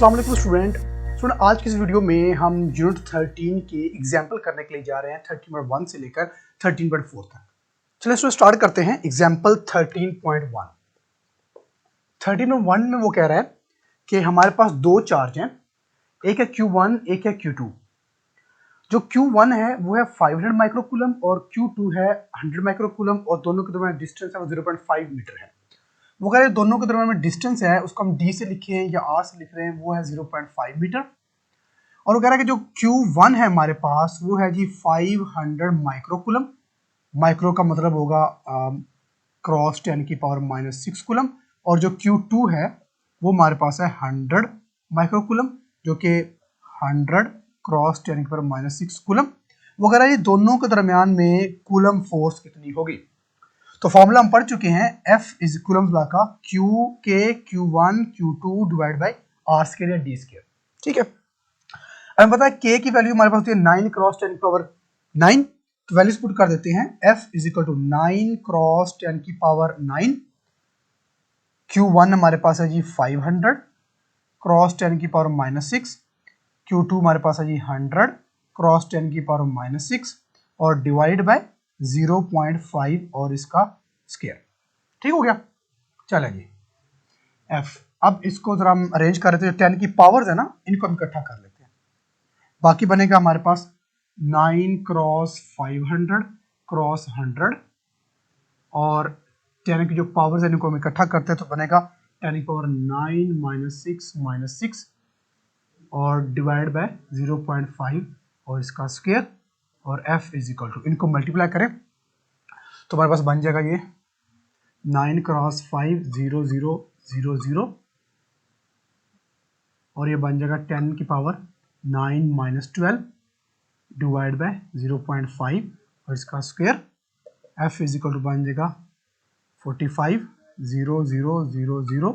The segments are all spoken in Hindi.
अस्सलाम वालेकुम स्टूडेंट आज की इस वीडियो में हम यूनिट 13 के एग्जाम्पल करने के लिए जा रहे हैं 13.1 से लेकर 13.4 तक। चलिए इसको स्टार्ट करते हैं। एग्जाम्पल 13.1 13.1 में वो कह रहा है कि हमारे पास दो चार्ज हैं, एक है Q1 एक है Q2। जो Q1 है वो है 500 माइक्रोकूलम और Q2 है 100 माइक्रोकूलम और दोनों के दरमियान डिस्टेंस है वो 0.5 मीटर है। वो कह रहे हैं दोनों के दरमियान में डिस्टेंस है उसको हम d से लिखे या r से लिख रहे हैं, वो है 0.5 मीटर। और वो कह रहा है कि जो Q1 है हमारे पास वो है जी 500 माइक्रोकूलम। माइक्रो का मतलब होगा क्रॉस 10 की पावर -6 कूलम। और जो Q2 है वो हमारे पास है 100 माइक्रोकूलम, जो कि 100 क्रॉस 10 की पावर -6 कूलम। वो कह रहा है ये दोनों के दरमियान में कूलम फोर्स कितनी होगी। तो फॉर्मूला हम पढ़ चुके हैं, F इज कूलम्स लॉ का Q के Q1 Q2 divide by R square या D स्क्वायर। ठीक है, अब हमें पता है K की वैल्यू हमारे पास होती है 9 क्रॉस 10 की पावर 9। तो वैल्यूज पुट कर देते हैं। F is equal to 9 cross 10 की पावर 9। Q1 हमारे पास है जी 500 क्रॉस 10 की पावर -6। Q2 हमारे पास है जी 100 क्रॉस 10 की पावर -6 और डिवाइड बाय 0.5 और इसका स्क्वायर। ठीक हो गया। चलें जी F। अब इसको जरा हम अरेंज कर रहे थे, 10 की पावर्स है ना, इनको हम इकट्ठा कर लेते हैं। बाकी बनेगा हमारे पास 9 क्रॉस 500 क्रॉस 100 और 10 की जो पावर्स है इनको हम इकट्ठा करते हैं तो बनेगा 10 की पावर 9 -6 और डिवाइड बाय 0.5 और इसका स्क्वायर और F इज इक्वल टू, इनको मल्टीप्लाई करें तो हमारे पास बन जाएगा ये 9 क्रॉस 5 0 0 0 0 और ये बन जाएगा 10 की पावर 9 -12 डिवाइड बाय 0.5 और इसका स्क्वायर। F इज इक्वल टू बन जाएगा 45 0 0 0 0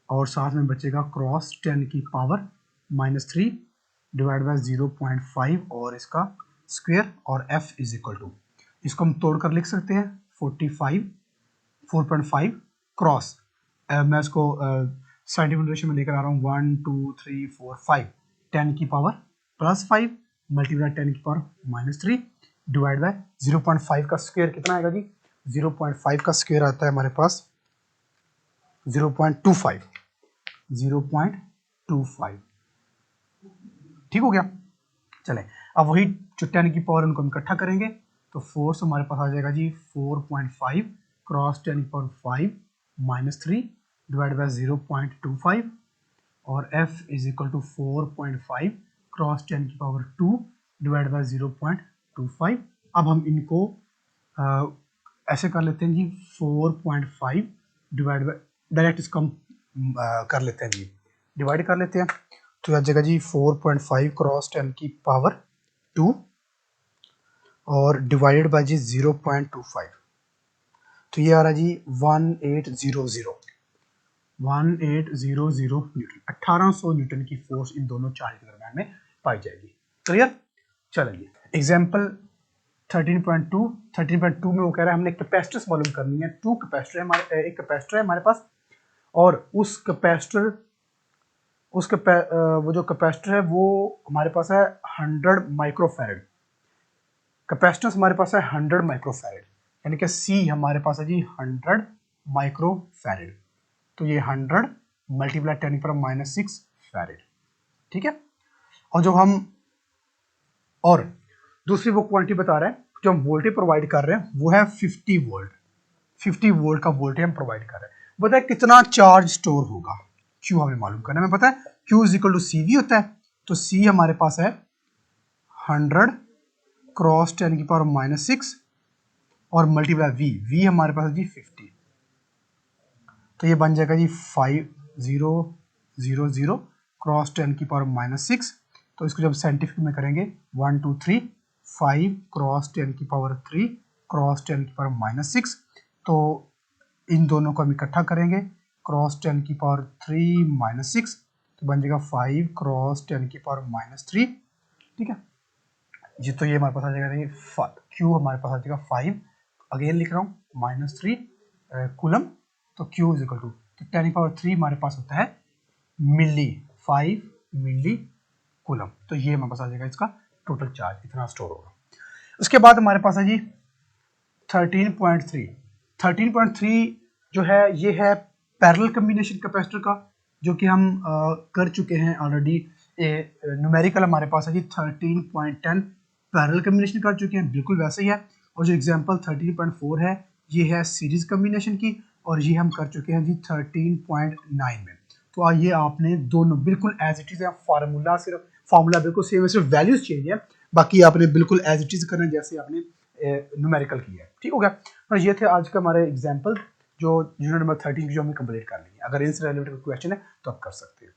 और साथ में बचेगा क्रॉस 10 की पावर -3 डिवाइड बाय 0.5 और इसका स्क्वायर और F इज इक्वल टू, इसको हम तोड़कर लिख सकते हैं 4.5 क्रॉस, मैं इसको साइंटिफिक नोटेशन में लेकर आ रहा हूँ 1 2 3 4 5 10 की पावर +5 मल्टीप्लाई 10 की पावर -3 डिवाइड बाय 0.5 का स्क्वायर कितना आएगा जी। 0.5 का स्क्वायर आता है हमारे पास 0.25। ठीक हो गया। चले अब वही जो 10 की पावर उनको हम इकट्ठा करेंगे तो फोर्स हमारे पास आ जाएगा जी 4.5 क्रॉस 10 की पावर 5 -3 डिवाइड बाय 0.25 और F is equal to 4.5 cross 10 की पावर 2 डिवाइड बाय 0.25। अब हम इनको ऐसे कर लेते हैं जी 4.5 डिवाइड बाय, डायरेक्ट इसको हम कर लेते हैं जी, डिवाइड कर लेते हैं तो आ जाएगा जी 4.5 क्रॉस 10 की पावर 2 और डिवाइडेड बाय जी 0.25 तो ये आ रहा है जी 1800 न्यूटन, 1800 न्यूटन की फोर्स इन दोनों चार्ज के दरम्यान में पाई जाएगी। क्लियर। चलेंगे एग्जाम्पल 13.2 में वो कह रहा है हमने कैपेसिटेंस मालूम करनी है। टू कैपेसिटर है हमारे, एक कैपेसिटर है हमारे पास और वो जो कैपेसिटर है वो हमारे पास है 100 माइक्रोफैरड। कैपेसिटेंस हमारे पास है 100 माइक्रोफैरड, यानी कि C हमारे पास है जी 100 माइक्रोफैरड। तो ये 100 मल्टीप्लाई 10 पर -6 फैरड। ठीक है। और जो हम और दूसरी वो क्वांटिटी बता रहे हैं, जो हम वोल्टेज प्रोवाइड कर रहे हैं वो है 50 वोल्ट। 50 वोल्ट का वोल्टेज हम प्रोवाइड कर रहे हैं। बताए कितना चार्ज स्टोर होगा, Q हमें मालूम करना है। हमें पता है Q is equal to CV होता है, तो C हमारे पास है 100 क्रॉस 10 की पावर -6 और मल्टीप्लाई V हमारे पास है जी 50। तो ये बन जाएगा जी 5000 क्रॉस 10 की पावर -6। तो इसको जब साइंटिफिक में करेंगे 1 2 3 5 क्रॉस 10 की पावर 3 क्रॉस 10 की पावर -6। तो इन दोनों को हम इकट्ठा करेंगे क्रॉस 10 की पावर 3 -6 तो बन जाएगा 5 क्रॉस 10 की पावर -3। ठीक है जी। तो ये हमारे पास आ जाएगा Q हमारे पास आ जाएगा 5, अगेन लिख रहा हूँ -3 कूलम। तो Q इज इक्वल टू, तो 10 की पावर 3 हमारे पास होता है मिली 5 मिली कूलम। तो ये हमारे पास आ जाएगा इसका टोटल चार्ज, इतना स्टोर होगा। उसके बाद हमारे पास है जी 13.3। 13.3 जो है ये है पैरेलल कम्बिनेशन कैपेसिटर का, जो कि हम कर चुके हैं ऑलरेडी। न्यूमेरिकल हमारे पास है जी 13.10 पैरेलल कम्बिनेशन कर चुके हैं, बिल्कुल वैसे ही है। और जो एग्जांपल 13.4 है ये है सीरीज कम्बिनेशन की, और ये हम कर चुके हैं जी 13.9 में। तो ये आपने दोनों बिल्कुल एज इट इज है, फार्मूला बिल्कुल सेम है, सिर्फ वैल्यूज चेंज है, बाकी आपने बिल्कुल एज इट इज करना जैसे आपने न्यूमेरिकल किया है। ठीक हो गया। और ये थे आज का हमारे एग्जाम्पल जो यूनिट नंबर 13 की जो हमने कंप्लीट कर ली है। अगर इनसे रिलेटेड क्वेश्चन है तो आप कर सकते हैं।